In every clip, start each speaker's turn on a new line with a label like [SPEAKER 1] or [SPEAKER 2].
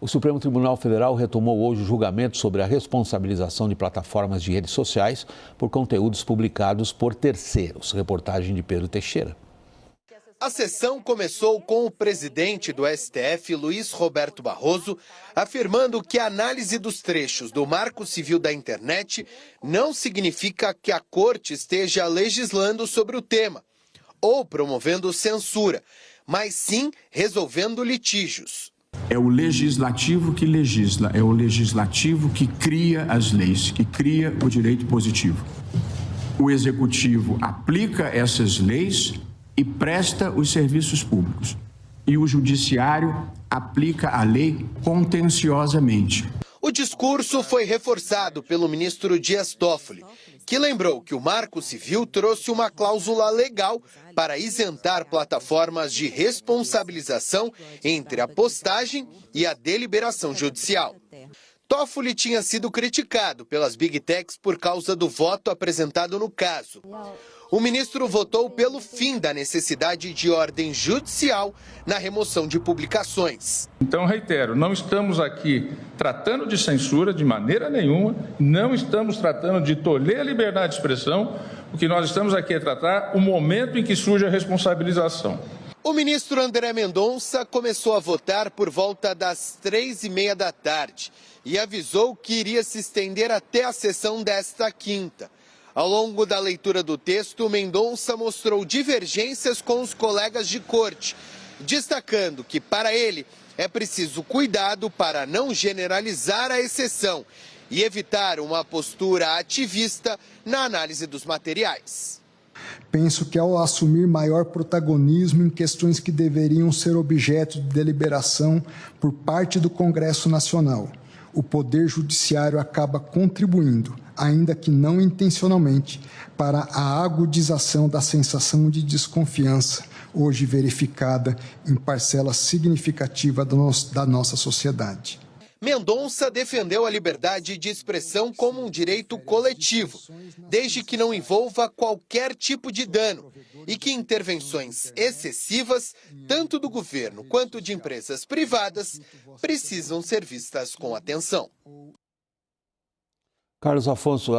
[SPEAKER 1] O Supremo Tribunal Federal retomou hoje o julgamento sobre a responsabilização de plataformas de redes sociais por conteúdos publicados por terceiros. Reportagem de Pedro Teixeira.
[SPEAKER 2] A sessão começou com o presidente do STF, Luiz Roberto Barroso, afirmando que a análise dos trechos do Marco Civil da Internet não significa que a Corte esteja legislando sobre o tema ou promovendo censura, mas sim resolvendo litígios.
[SPEAKER 3] É o legislativo que legisla, é o legislativo que cria as leis, que cria o direito positivo. O executivo aplica essas leis e presta os serviços públicos. E o judiciário aplica a lei contenciosamente.
[SPEAKER 2] O discurso foi reforçado pelo ministro Dias Toffoli, que lembrou que o Marco Civil trouxe uma cláusula legal para isentar plataformas de responsabilização entre a postagem e a deliberação judicial. Toffoli tinha sido criticado pelas Big Techs por causa do voto apresentado no caso. O ministro votou pelo fim da necessidade de ordem judicial na remoção de publicações.
[SPEAKER 4] Então, reitero, não estamos aqui tratando de censura de maneira nenhuma, não estamos tratando de tolher a liberdade de expressão, o que nós estamos aqui é tratar o momento em que surge a responsabilização.
[SPEAKER 2] O ministro André Mendonça começou a votar por volta das 3h30 da tarde e avisou que iria se estender até a sessão desta quinta. Ao longo da leitura do texto, Mendonça mostrou divergências com os colegas de corte, destacando que, para ele, é preciso cuidado para não generalizar a exceção e evitar uma postura ativista na análise dos materiais.
[SPEAKER 5] Penso que ao assumir maior protagonismo em questões que deveriam ser objeto de deliberação por parte do Congresso Nacional, o Poder Judiciário acaba contribuindo, ainda que não intencionalmente, para a agudização da sensação de desconfiança, hoje verificada em parcela significativa da nossa sociedade.
[SPEAKER 2] Mendonça defendeu a liberdade de expressão como um direito coletivo, desde que não envolva qualquer tipo de dano e que intervenções excessivas, tanto do governo quanto de empresas privadas, precisam ser vistas com atenção.
[SPEAKER 1] Carlos Afonso,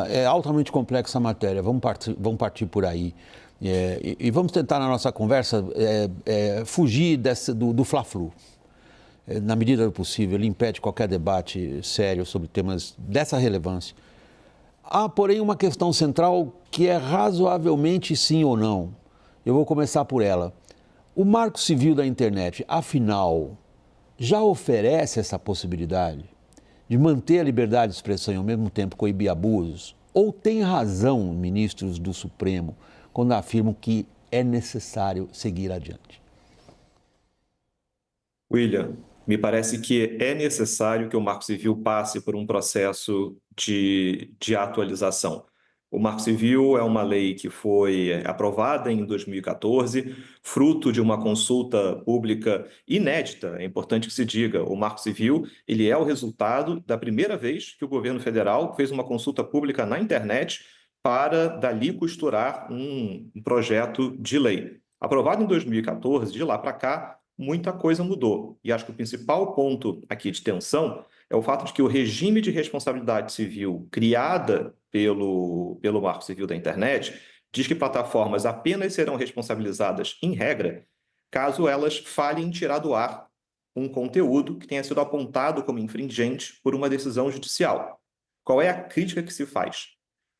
[SPEAKER 1] é altamente complexa a matéria, vamos partir por aí. E vamos tentar na nossa conversa fugir do Fla-Flu. Na medida do possível, ele impede qualquer debate sério sobre temas dessa relevância. Há, porém, uma questão central que é razoavelmente sim ou não. Eu vou começar por ela. O Marco Civil da Internet, afinal, já oferece essa possibilidade de manter a liberdade de expressão e, ao mesmo tempo, coibir abusos? Ou tem razão ministros do Supremo quando afirmam que é necessário seguir adiante?
[SPEAKER 6] William, me parece que é necessário que o Marco Civil passe por um processo de atualização. O Marco Civil é uma lei que foi aprovada em 2014, fruto de uma consulta pública inédita, é importante que se diga. O Marco Civil ele é o resultado da primeira vez que o governo federal fez uma consulta pública na internet para, dali, costurar um projeto de lei. Aprovado em 2014, de lá para cá, muita coisa mudou. E acho que o principal ponto aqui de tensão é o fato de que o regime de responsabilidade civil criada pelo Marco Civil da Internet diz que plataformas apenas serão responsabilizadas, em regra, caso elas falhem em tirar do ar um conteúdo que tenha sido apontado como infringente por uma decisão judicial. Qual é a crítica que se faz?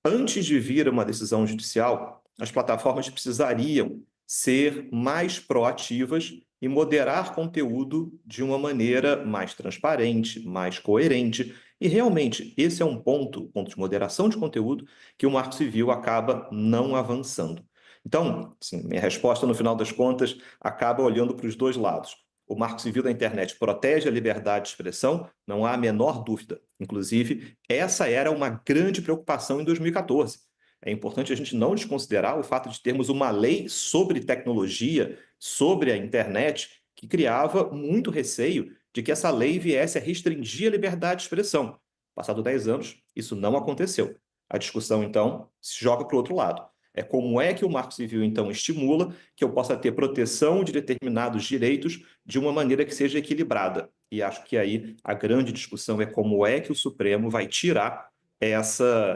[SPEAKER 6] Antes de vir uma decisão judicial, as plataformas precisariam ser mais proativas e moderar conteúdo de uma maneira mais transparente, mais coerente. E, realmente, esse é um ponto de moderação de conteúdo, que o Marco Civil acaba não avançando. Então, assim, minha resposta, no final das contas, acaba olhando para os dois lados. O Marco Civil da Internet protege a liberdade de expressão, não há a menor dúvida. Inclusive, essa era uma grande preocupação em 2014. É importante a gente não desconsiderar o fato de termos uma lei sobre tecnologia, sobre a internet, que criava muito receio de que essa lei viesse a restringir a liberdade de expressão. Passado 10 anos, isso não aconteceu. A discussão, então, se joga para o outro lado. É como é que o Marco Civil, então, estimula que eu possa ter proteção de determinados direitos de uma maneira que seja equilibrada. E acho que aí a grande discussão é como é que o Supremo vai tirar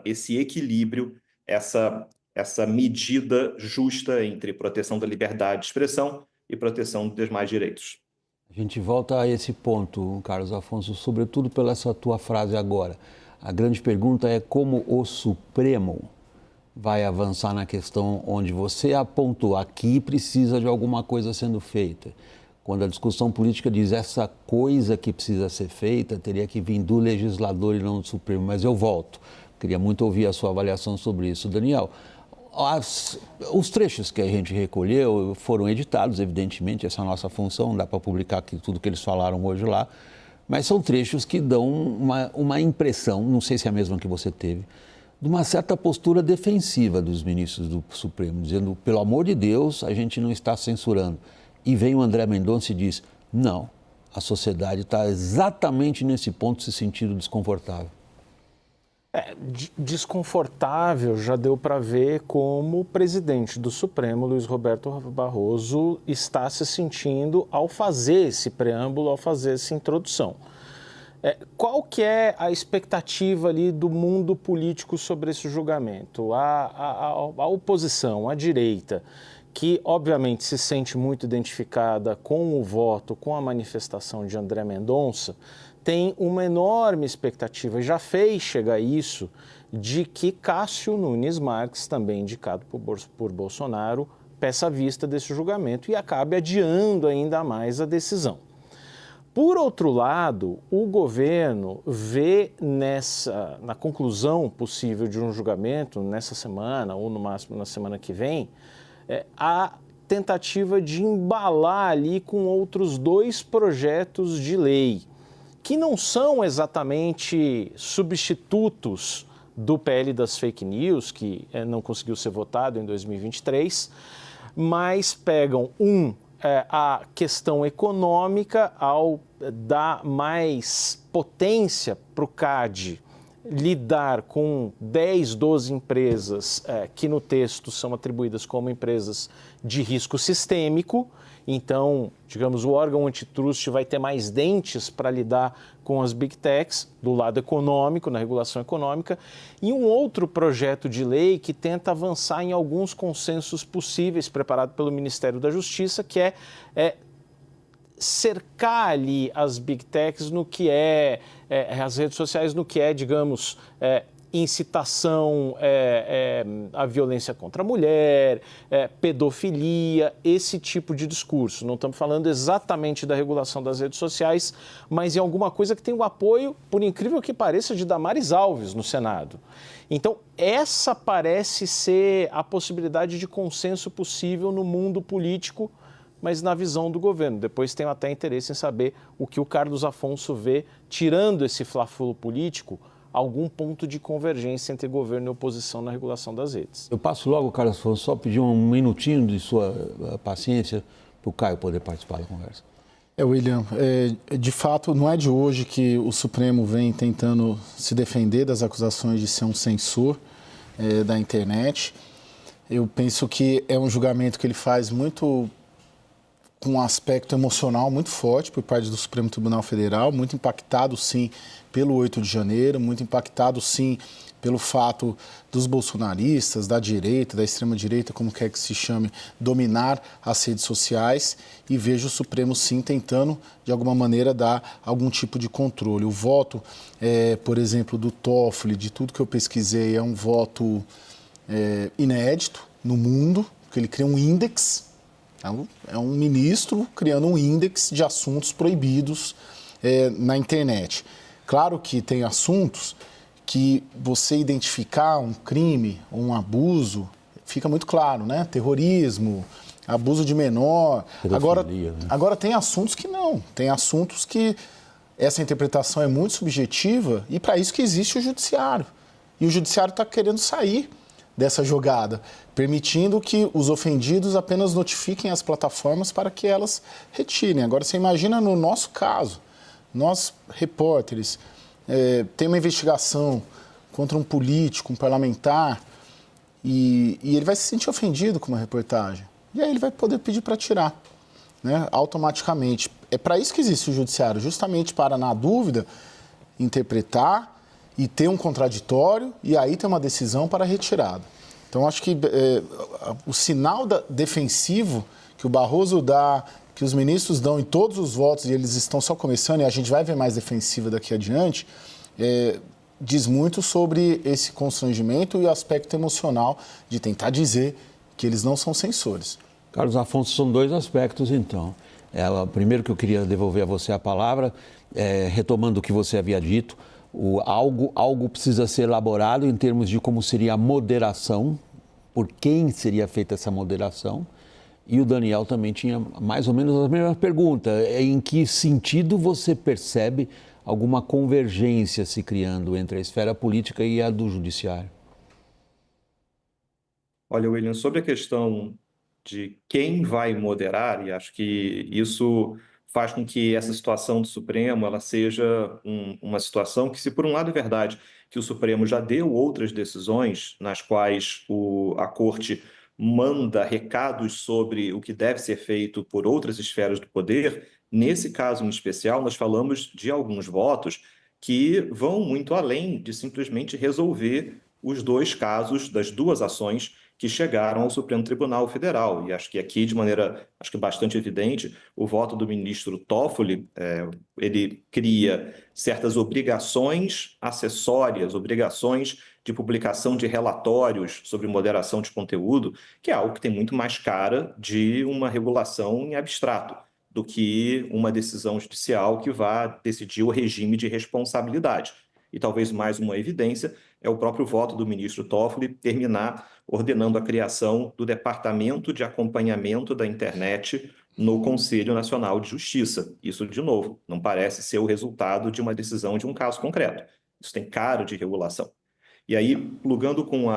[SPEAKER 6] esse equilíbrio, essa medida justa entre proteção da liberdade de expressão e proteção dos demais direitos.
[SPEAKER 1] A gente volta a esse ponto, Carlos Afonso, sobretudo pela essa tua frase agora. A grande pergunta é como o Supremo vai avançar na questão onde você apontou, aqui precisa de alguma coisa sendo feita. Quando a discussão política diz essa coisa que precisa ser feita, teria que vir do legislador e não do Supremo. Mas eu volto. Queria muito ouvir a sua avaliação sobre isso. Daniel, os trechos que a gente recolheu foram editados, evidentemente, essa é a nossa função, não dá para publicar tudo que eles falaram hoje lá, mas são trechos que dão uma impressão, não sei se é a mesma que você teve, de uma certa postura defensiva dos ministros do Supremo, dizendo, pelo amor de Deus, a gente não está censurando. E vem o André Mendonça e diz, não, a sociedade está exatamente nesse ponto se sentindo desconfortável.
[SPEAKER 7] Desconfortável já deu para ver como o presidente do Supremo, Luiz Roberto Barroso, está se sentindo ao fazer esse preâmbulo, ao fazer essa introdução. Qual que é a expectativa ali do mundo político sobre esse julgamento? A oposição, a direita, que obviamente se sente muito identificada com o voto, com a manifestação de André Mendonça, tem uma enorme expectativa, já fez chegar isso, de que Cássio Nunes Marques, também indicado por Bolsonaro, peça a vista desse julgamento e acabe adiando ainda mais a decisão. Por outro lado, o governo vê na conclusão possível de um julgamento, nessa semana ou no máximo na semana que vem, a tentativa de embalar ali com outros 2 projetos de lei, que não são exatamente substitutos do PL das fake news, que não conseguiu ser votado em 2023, mas pegam a questão econômica ao dar mais potência para o CAD lidar com 10, 12 empresas que no texto são atribuídas como empresas de risco sistêmico. Então, digamos, o órgão antitrust vai ter mais dentes para lidar com as big techs do lado econômico, na regulação econômica, e um outro projeto de lei que tenta avançar em alguns consensos possíveis, preparado pelo Ministério da Justiça, que é cercar ali as big techs no que as redes sociais, no que digamos, incitação à violência contra a mulher, pedofilia, esse tipo de discurso. Não estamos falando exatamente da regulação das redes sociais, mas em alguma coisa que tem o apoio, por incrível que pareça, de Damares Alves no Senado. Então, essa parece ser a possibilidade de consenso possível no mundo político, mas na visão do governo. Depois tenho até interesse em saber o que o Carlos Afonso vê, tirando esse fla-flu político, algum ponto de convergência entre governo e oposição na regulação das redes.
[SPEAKER 1] Eu passo logo, Carlos Afonso, só pedir um minutinho de sua paciência para o Caio poder participar da conversa.
[SPEAKER 8] William, de fato, não é de hoje que o Supremo vem tentando se defender das acusações de ser um censor da internet. Eu penso que é um julgamento que ele faz muito com um aspecto emocional muito forte por parte do Supremo Tribunal Federal, muito impactado, sim, pelo 8 de janeiro, muito impactado, sim, pelo fato dos bolsonaristas, da direita, da extrema-direita, como quer que se chame, dominar as redes sociais, e vejo o Supremo, sim, tentando, de alguma maneira, dar algum tipo de controle. O voto, por exemplo, do Toffoli, de tudo que eu pesquisei, é um voto inédito no mundo, porque ele cria um índex. É um ministro criando um índex de assuntos proibidos na internet. Claro que tem assuntos que você identificar um crime ou um abuso, fica muito claro, né? Terrorismo, abuso de menor. Agora tem assuntos que não. Tem assuntos que essa interpretação é muito subjetiva e para isso que existe o judiciário. E o judiciário está querendo sair dessa jogada, permitindo que os ofendidos apenas notifiquem as plataformas para que elas retirem. Agora, você imagina no nosso caso, nós, repórteres, tem uma investigação contra um político, um parlamentar, e ele vai se sentir ofendido com uma reportagem. E aí ele vai poder pedir para tirar, né, automaticamente. É para isso que existe o judiciário, justamente para, na dúvida, interpretar e ter um contraditório e aí ter uma decisão para retirada. Então, acho que o sinal defensivo que o Barroso dá, que os ministros dão em todos os votos, e eles estão só começando, e a gente vai ver mais defensiva daqui adiante, diz muito sobre esse constrangimento e o aspecto emocional de tentar dizer que eles não são censores.
[SPEAKER 1] Carlos Afonso, são dois aspectos, então. Primeiro que eu queria devolver a você a palavra, retomando o que você havia dito, algo precisa ser elaborado em termos de como seria a moderação, por quem seria feita essa moderação. E o Daniel também tinha mais ou menos a mesma pergunta. Em que sentido você percebe alguma convergência se criando entre a esfera política e a do judiciário?
[SPEAKER 6] Olha, William, sobre a questão de quem vai moderar, e acho que isso faz com que essa situação do Supremo ela seja uma situação que, se por um lado é verdade que o Supremo já deu outras decisões nas quais a Corte manda recados sobre o que deve ser feito por outras esferas do poder, nesse caso em especial nós falamos de alguns votos que vão muito além de simplesmente resolver os dois casos das duas ações que chegaram ao Supremo Tribunal Federal. E acho que aqui, de maneira bastante evidente, o voto do ministro Toffoli, ele cria certas obrigações acessórias, obrigações de publicação de relatórios sobre moderação de conteúdo, que é algo que tem muito mais cara de uma regulação em abstrato do que uma decisão judicial que vá decidir o regime de responsabilidade. E talvez mais uma evidência é o próprio voto do ministro Toffoli terminar ordenando a criação do Departamento de Acompanhamento da Internet no Conselho Nacional de Justiça. Isso, de novo, não parece ser o resultado de uma decisão de um caso concreto. Isso tem cara de regulação. E aí, plugando com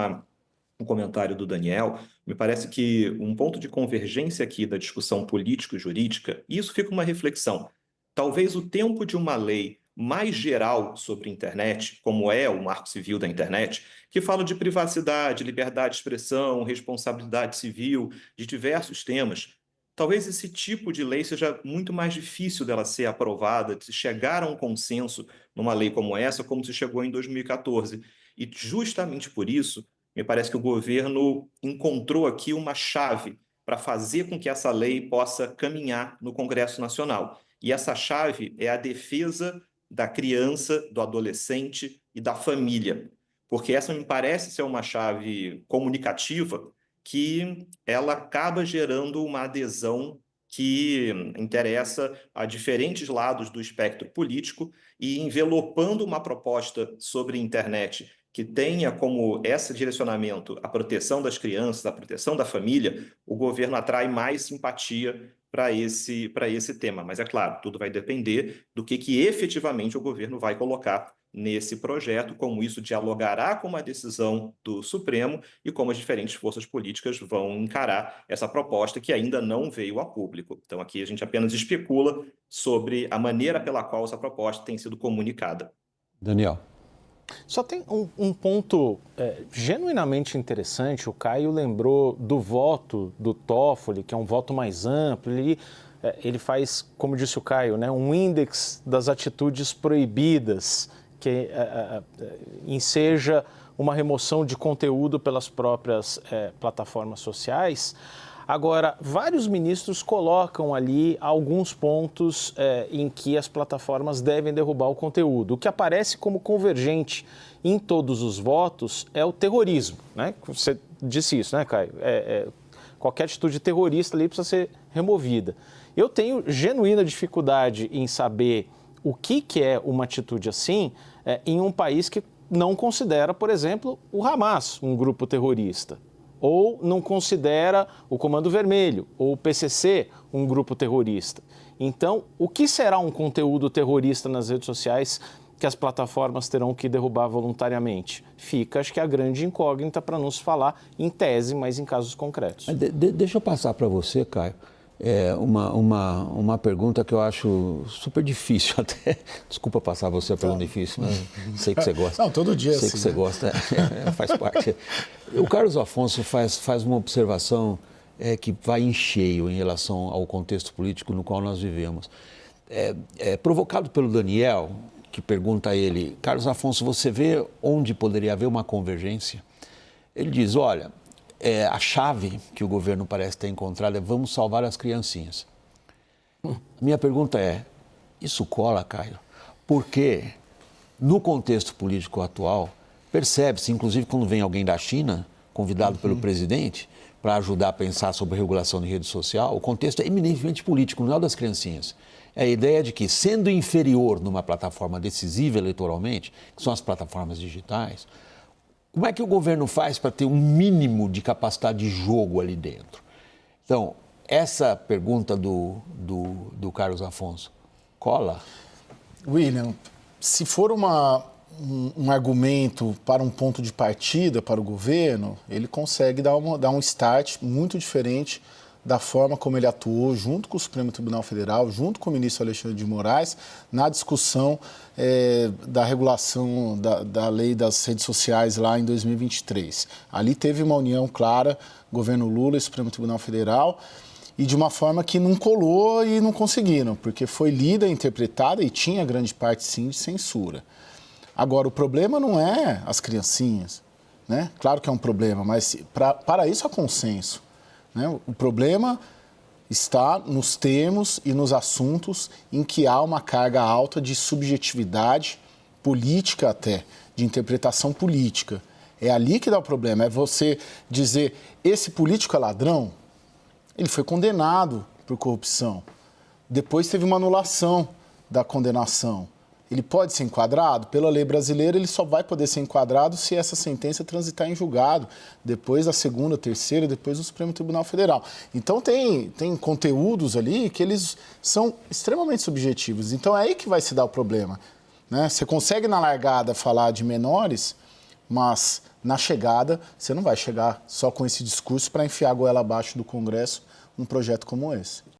[SPEAKER 6] o comentário do Daniel, me parece que um ponto de convergência aqui da discussão político-jurídica, e isso fica uma reflexão. Talvez o tempo de uma lei mais geral sobre a internet, como é o Marco Civil da Internet, que fala de privacidade, liberdade de expressão, responsabilidade civil, de diversos temas, talvez esse tipo de lei seja muito mais difícil dela ser aprovada, de chegar a um consenso numa lei como essa, como se chegou em 2014. E justamente por isso, me parece que o governo encontrou aqui uma chave para fazer com que essa lei possa caminhar no Congresso Nacional. E essa chave é a defesa da criança, do adolescente e da família. Porque essa me parece ser uma chave comunicativa que ela acaba gerando uma adesão que interessa a diferentes lados do espectro político e envelopando uma proposta sobre a internet que tenha como esse direcionamento a proteção das crianças, a proteção da família, o governo atrai mais simpatia para esse tema. Mas, é claro, tudo vai depender do que efetivamente o governo vai colocar nesse projeto, como isso dialogará com uma decisão do Supremo e como as diferentes forças políticas vão encarar essa proposta que ainda não veio a público. Então, aqui a gente apenas especula sobre a maneira pela qual essa proposta tem sido comunicada.
[SPEAKER 1] Daniel.
[SPEAKER 7] Só tem um ponto genuinamente interessante. O Caio lembrou do voto do Toffoli, que é um voto mais amplo. Ele faz, como disse o Caio, né, um índex das atitudes proibidas, que enseja uma remoção de conteúdo pelas próprias plataformas sociais. Agora, vários ministros colocam ali alguns pontos em que as plataformas devem derrubar o conteúdo. O que aparece como convergente em todos os votos é o terrorismo, né? Você disse isso, né, Caio? Qualquer atitude terrorista ali precisa ser removida. Eu tenho genuína dificuldade em saber o que é uma atitude assim em um país que não considera, por exemplo, o Hamas um grupo terrorista, ou não considera o Comando Vermelho ou o PCC um grupo terrorista. Então, o que será um conteúdo terrorista nas redes sociais que as plataformas terão que derrubar voluntariamente? Fica, acho que, a grande incógnita para não se falar em tese, mas em casos concretos.
[SPEAKER 1] Deixa eu passar para você, Caio, uma pergunta que eu acho super difícil até. Desculpa passar você a pergunta difícil, mas sei que você gosta.
[SPEAKER 8] Não, todo dia
[SPEAKER 1] sei
[SPEAKER 8] assim,
[SPEAKER 1] que você gosta, faz parte. O Carlos Afonso faz uma observação que vai em cheio em relação ao contexto político no qual nós vivemos. provocado pelo Daniel, que pergunta a ele, Carlos Afonso, você vê onde poderia haver uma convergência? Ele diz, olha, a chave que o governo parece ter encontrado é vamos salvar as criancinhas. Minha pergunta é, isso cola, Caio? Porque no contexto político atual, percebe-se, inclusive quando vem alguém da China, convidado pelo presidente, para ajudar a pensar sobre regulação de rede social, o contexto é eminentemente político, não é o das criancinhas. É a ideia de que, sendo inferior numa plataforma decisiva eleitoralmente, que são as plataformas digitais, como é que o governo faz para ter um mínimo de capacidade de jogo ali dentro? Então, essa pergunta do Carlos Afonso cola?
[SPEAKER 8] William, se for um argumento para um ponto de partida para o governo, ele consegue dar um start muito diferente da forma como ele atuou junto com o Supremo Tribunal Federal, junto com o ministro Alexandre de Moraes, na discussão da regulação da lei das redes sociais lá em 2023. Ali teve uma união clara, governo Lula e Supremo Tribunal Federal, e de uma forma que não colou e não conseguiram, porque foi lida, interpretada e tinha grande parte, sim, de censura. Agora, o problema não é as criancinhas, né? Claro que é um problema, mas para isso há consenso, né? O problema está nos termos e nos assuntos em que há uma carga alta de subjetividade política até, de interpretação política. É ali que dá o problema, é você dizer, esse político é ladrão, ele foi condenado por corrupção. Depois teve uma anulação da condenação. Ele pode ser enquadrado? Pela lei brasileira, ele só vai poder ser enquadrado se essa sentença transitar em julgado, depois da segunda, terceira, depois do Supremo Tribunal Federal. Então, tem conteúdos ali que eles são extremamente subjetivos. Então, é aí que vai se dar o problema, né? Você consegue, na largada, falar de menores, mas na chegada, você não vai chegar só com esse discurso para enfiar a goela abaixo do Congresso num projeto como esse.